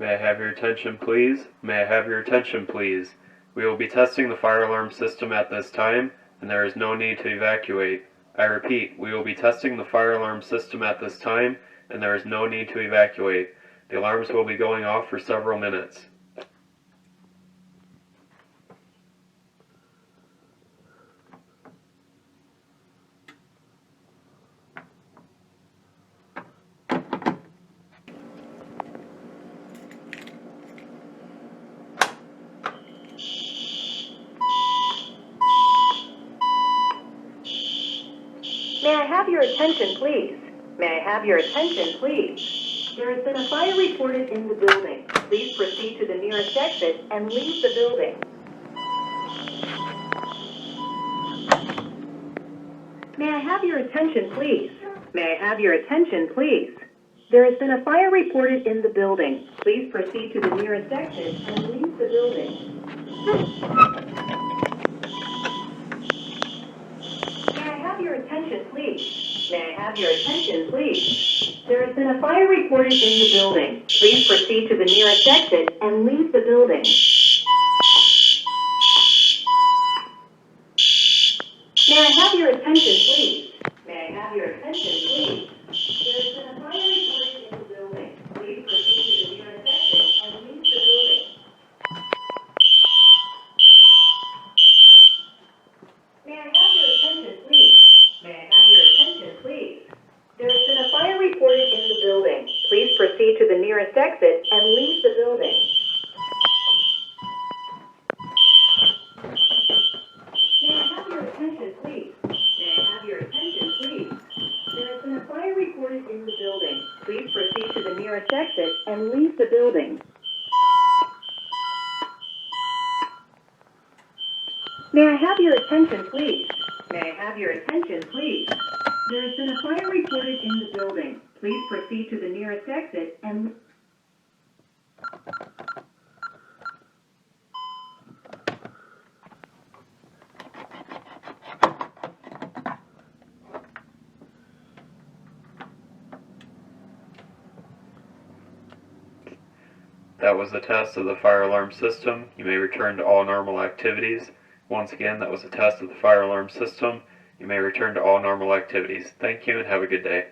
May I have your attention, please? May I have your attention, please? We will be testing the fire alarm system at this time, and there is no need to evacuate. I repeat, we will be testing the fire alarm system at this time, and there is no need to evacuate. The alarms will be going off for several minutes. May I have your attention, please? May I have your attention, please? There has been a fire reported in the building. Please proceed to the nearest exit and leave the building. May I have your attention, please? May I have your attention, please? There has been a fire reported in the building. Please proceed to the nearest exit and leave the building. May I have your attention, please? May I have your attention, please? There has been a fire reported in the building. Please proceed to the nearest exit and leave the building. May I have your attention, please? May I have your attention, please? There has been a fire reported in the building. Please proceed to the nearest exit and leave the building. May I have your attention, please? May I have your attention, please? There has been a fire reported in the building. Please proceed to the nearest exit and leave the building. May I have your attention, please? May I have your attention, please? There has been a fire reported in the building. Please proceed to the nearest exit and leave the building. May I have your attention, please? May I have your attention, please? There has been a fire reported in the building. Please proceed to the nearest exit and... That was a test of the fire alarm system. You may return to all normal activities. Once again, that was a test of the fire alarm system. You may return to all normal activities. Thank you and have a good day.